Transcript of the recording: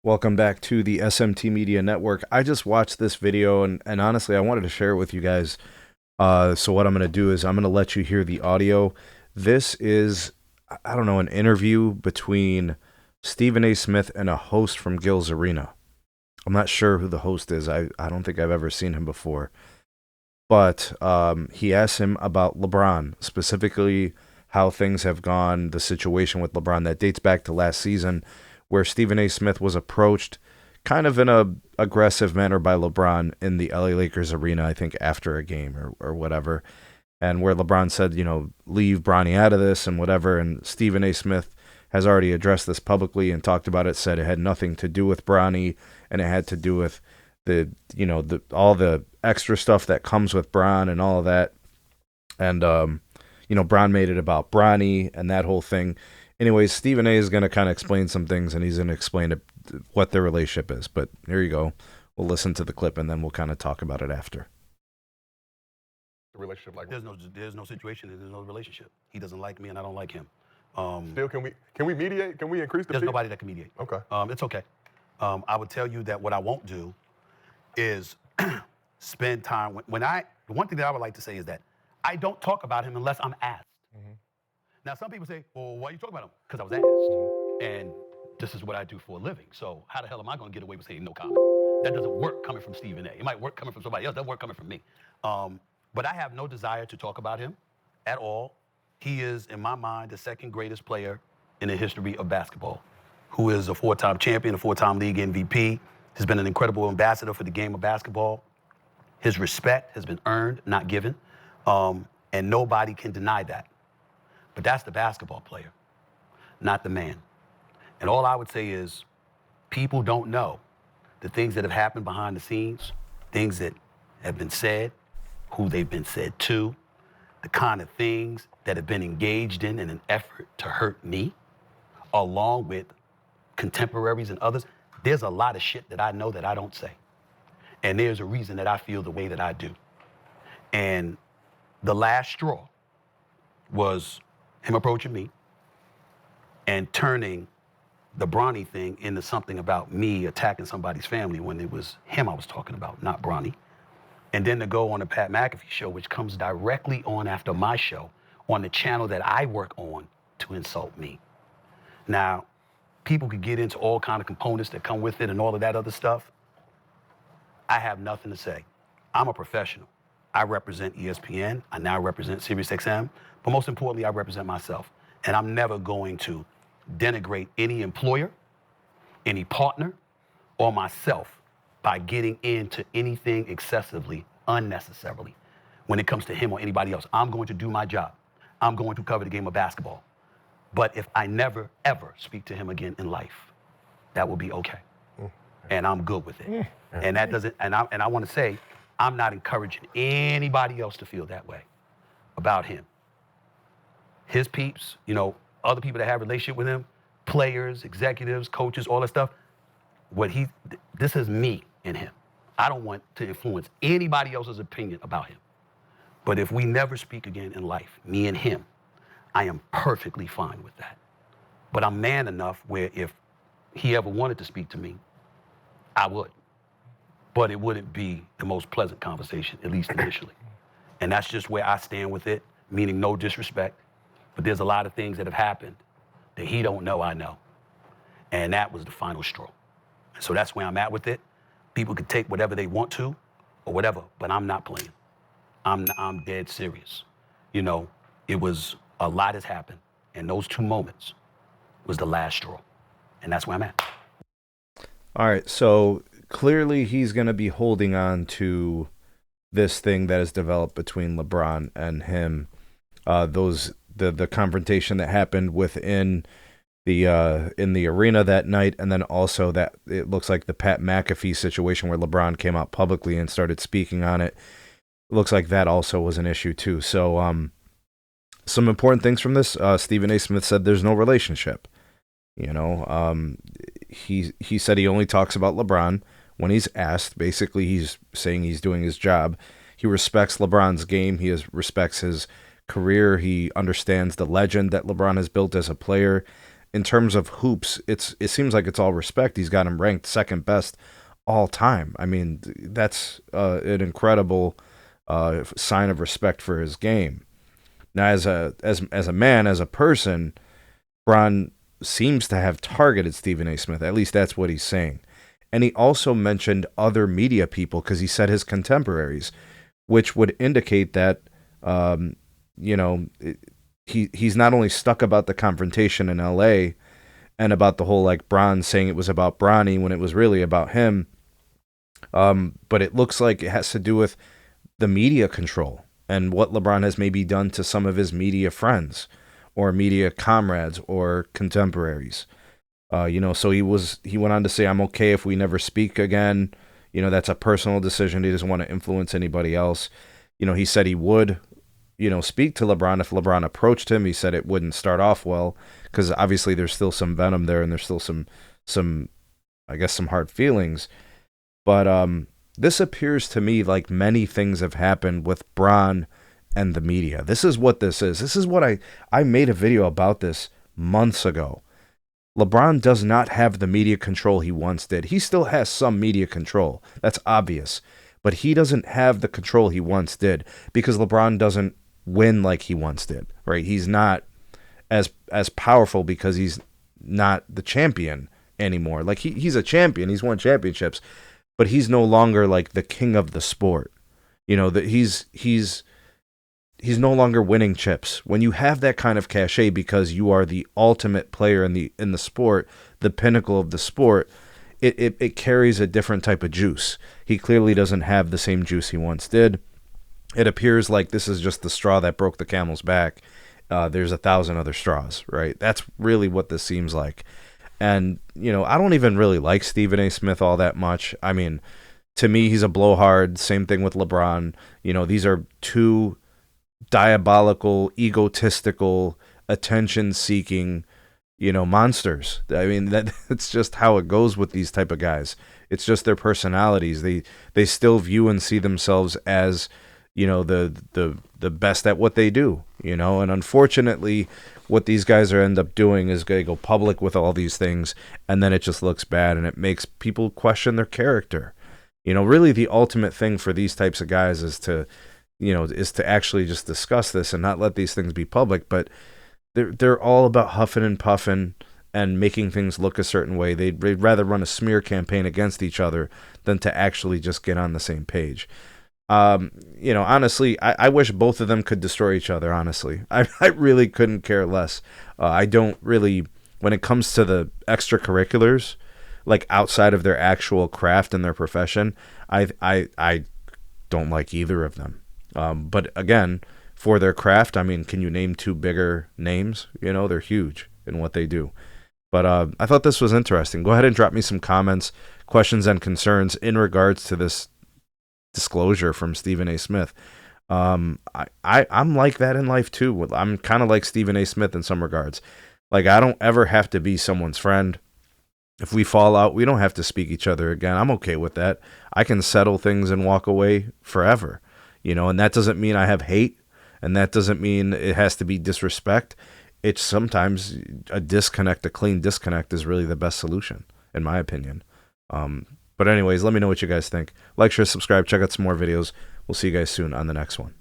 Welcome back to the SMT Media Network. I just watched this video and honestly, I wanted to share it with you guys. So what I'm going to do is I'm going to let you hear the audio. This is, I don't know, an interview between Stephen A. Smith and a host from Gil's Arena. I'm not sure who the host is. I don't think I've ever seen him before. But he asked him about LeBron, specifically how things have gone, the situation with LeBron that dates back to last season, where Stephen A. Smith was approached kind of in a aggressive manner by LeBron in the LA Lakers arena, I think after a game or whatever, and where LeBron said, leave Bronny out of this and whatever, and Stephen A. Smith has already addressed this publicly and talked about it, said it had nothing to do with Bronny, and it had to do with all the extra stuff that comes with Bron and all of that, and Bron made it about Bronny and that whole thing. Anyways, Stephen A is going to kind of explain some things, and he's going to explain what their relationship is. But here you go. We'll listen to the clip, and then we'll kind of talk about it after. The relationship like there's no situation, there's no relationship. He doesn't like me, and I don't like him. Still, can we mediate? Can we increase the There's fee? nobody that can mediate. Okay. It's okay. I would tell you that what I won't do is spend time the one thing that I would like to say is that I don't talk about him unless I'm asked. Mm-hmm. Now, some people say, well, why are you talking about him? Because I was asked. And this is what I do for a living. So how the hell am I going to get away with saying no comment? That doesn't work coming from Stephen A. It might work coming from somebody else. It doesn't work coming from me. But I have no desire to talk about him at all. He is, in my mind, the second greatest player in the history of basketball, who is a four-time champion, a four-time league MVP, has been an incredible ambassador for the game of basketball. His respect has been earned, not given. And nobody can deny that. But that's the basketball player, not the man. And all I would say is people don't know the things that have happened behind the scenes, things that have been said, who they've been said to, the kind of things that have been engaged in an effort to hurt me, along with contemporaries and others. There's a lot of shit that I know that I don't say. And there's a reason that I feel the way that I do. And the last straw was him approaching me and turning the Bronny thing into something about me attacking somebody's family when it was him I was talking about, not Bronny. And then to go on the Pat McAfee show, which comes directly on after my show, on the channel that I work on, to insult me. Now, people could get into all kind of components that come with it and all of that other stuff. I have nothing to say. I'm a professional. I represent ESPN. I now represent SiriusXM. But most importantly, I represent myself. And I'm never going to denigrate any employer, any partner, or myself by getting into anything excessively, unnecessarily, when it comes to him or anybody else. I'm going to do my job. I'm going to cover the game of basketball. But if I never, ever speak to him again in life, that will be okay. And I'm good with it. And that doesn't, and I want to say, I'm not encouraging anybody else to feel that way about him. His peeps, other people that have a relationship with him, players, executives, coaches, all that stuff, this is me and him. I don't want to influence anybody else's opinion about him. But if we never speak again in life, me and him, I am perfectly fine with that. But I'm man enough where if he ever wanted to speak to me, I would. But it wouldn't be the most pleasant conversation, at least initially. And that's just where I stand with it, meaning no disrespect. But there's a lot of things that have happened that he don't know I know. And that was the final straw. So that's where I'm at with it. People can take whatever they want to or whatever, but I'm not playing. I'm dead serious. It was a lot has happened, and those 2 moments was the last straw. And that's where I'm at. All right, so clearly he's going to be holding on to this thing that has developed between LeBron and him. The confrontation that happened within the in the arena that night, and then also that it looks like the Pat McAfee situation where LeBron came out publicly and started speaking on it. It looks like that also was an issue too. So some important things from this. Stephen A. Smith said there's no relationship. He said he only talks about LeBron when he's asked. Basically, he's saying he's doing his job. He respects LeBron's game. He respects his career. He understands the legend that LeBron has built as a player. in terms of hoops, it seems like it's all respect. He's got him ranked second best all time. I mean, that's an incredible sign of respect for his game. Now, as a man, as a person, Bron seems to have targeted Stephen A. Smith. At least that's what he's saying. And he also mentioned other media people because he said his contemporaries, which would indicate that, you know, he's not only stuck about the confrontation in L.A. and about the whole, like, Bron saying it was about Bronny when it was really about him, but it looks like it has to do with the media control and what LeBron has maybe done to some of his media friends or media comrades or contemporaries. You know, so he went on to say, I'm okay if we never speak again. You know, that's a personal decision. He doesn't want to influence anybody else. You know, he said he would, you know, speak to LeBron if LeBron approached him. He said it wouldn't start off well because obviously there's still some venom there and there's still some, I guess, some hard feelings. But this appears to me like many things have happened with Bron and the media. This is what this is. This is what I made a video about this months ago. LeBron does not have the media control he once did. He still has some media control. That's obvious. But he doesn't have the control he once did because LeBron doesn't win like he once did, right? He's not as powerful because he's not the champion anymore. Like he's a champion. He's won championships, but he's no longer like the king of the sport. You know, that he's no longer winning chips. When you have that kind of cachet because you are the ultimate player in the sport, the pinnacle of the sport, it carries a different type of juice. He clearly doesn't have the same juice he once did. It appears like this is just the straw that broke the camel's back. There's 1,000 other straws, right? That's really what this seems like. And, you know, I don't even really like Stephen A. Smith all that much. I mean, to me, he's a blowhard. Same thing with LeBron. You know, these are two diabolical, egotistical, attention-seeking, you know, monsters. I mean, that's just how it goes with these type of guys. It's just their personalities. They still view and see themselves as, you know, the best at what they do, you know. And unfortunately, what these guys end up doing is they go public with all these things, and then it just looks bad, and it makes people question their character. You know, really the ultimate thing for these types of guys is to actually just discuss this and not let these things be public. But they're all about huffing and puffing and making things look a certain way. They'd rather run a smear campaign against each other than to actually just get on the same page. You know, honestly, I wish both of them could destroy each other, honestly. I really couldn't care less. I don't really, when it comes to the extracurriculars, like outside of their actual craft and their profession, I don't like either of them. But again, for their craft, I mean, can you name two bigger names? You know, they're huge in what they do. But I thought this was interesting. Go ahead and drop me some comments, questions, and concerns in regards to this disclosure from Stephen A. Smith. I'm like that in life too. I'm kind of like Stephen A. Smith in some regards. Like, I don't ever have to be someone's friend. If we fall out, we don't have to speak each other again. I'm okay with that. I can settle things and walk away forever. You know, and that doesn't mean I have hate, and that doesn't mean it has to be disrespect. It's sometimes a disconnect, a clean disconnect is really the best solution, in my opinion. But anyways, let me know what you guys think. Like, share, subscribe, check out some more videos. We'll see you guys soon on the next one.